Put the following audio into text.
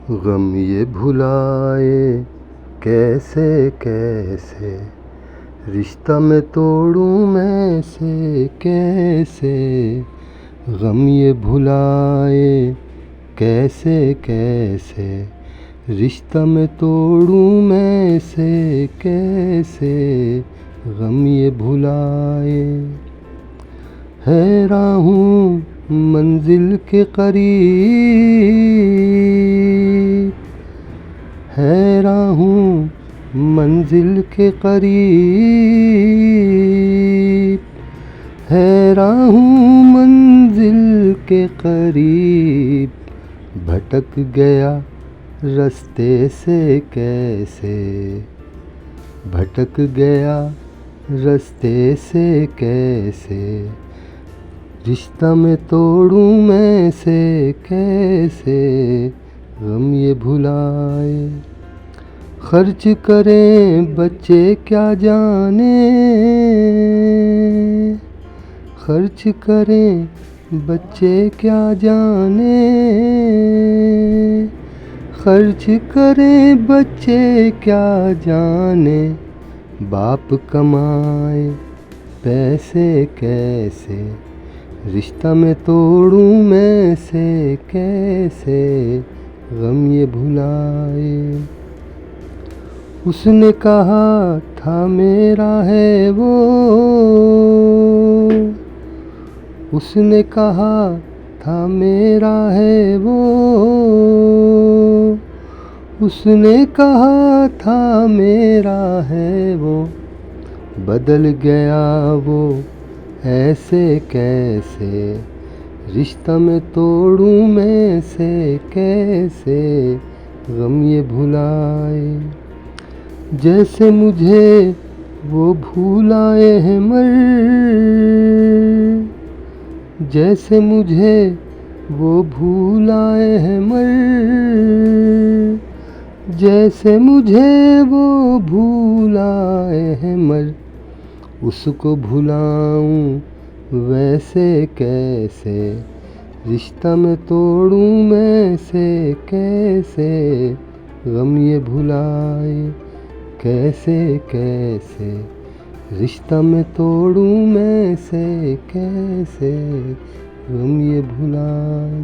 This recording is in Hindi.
गम ये भुलाए कैसे कैसे, रिश्ता मैं तोड़ूं मैं से कैसे। गम ये भुलाए कैसे कैसे, रिश्ता मैं तोड़ूं मैं से कैसे। गम ये भुलाए हैरान हूँ मंजिल के करीब, हैरान हूँ मंजिल के करीब, हैरान हूँ मंजिल के करीब। भटक गया रास्ते से कैसे, भटक गया रास्ते से कैसे। रिश्ता मैं तोड़ूं मैं से कैसे। गम ये भुलाए खर्च करें बच्चे क्या जाने, खर्च करें बच्चे क्या जाने, खर्च करें बच्चे क्या जाने। बाप कमाए पैसे कैसे, रिश्ता मैं तोड़ूं मैं से कैसे। गम ये भुलाए उसने कहा था मेरा है वो, उसने कहा था मेरा है वो, उसने कहा था मेरा है वो। बदल गया वो ऐसे कैसे, रिश्ता मैं तोड़ूं मैं से कैसे। गम ये भुलाए जैसे मुझे वो भूलाए हैं मर, जैसे मुझे वो भूलाए हैं मर, जैसे मुझे वो भूलाए हैं मर। उसको भुलाऊं वैसे कैसे, रिश्ता मैं तोड़ूं मैं से कैसे। गम ये भुलाए कैसे कैसे, रिश्ता मैं तोड़ूं मैं से कैसे। गम ये भुलाए।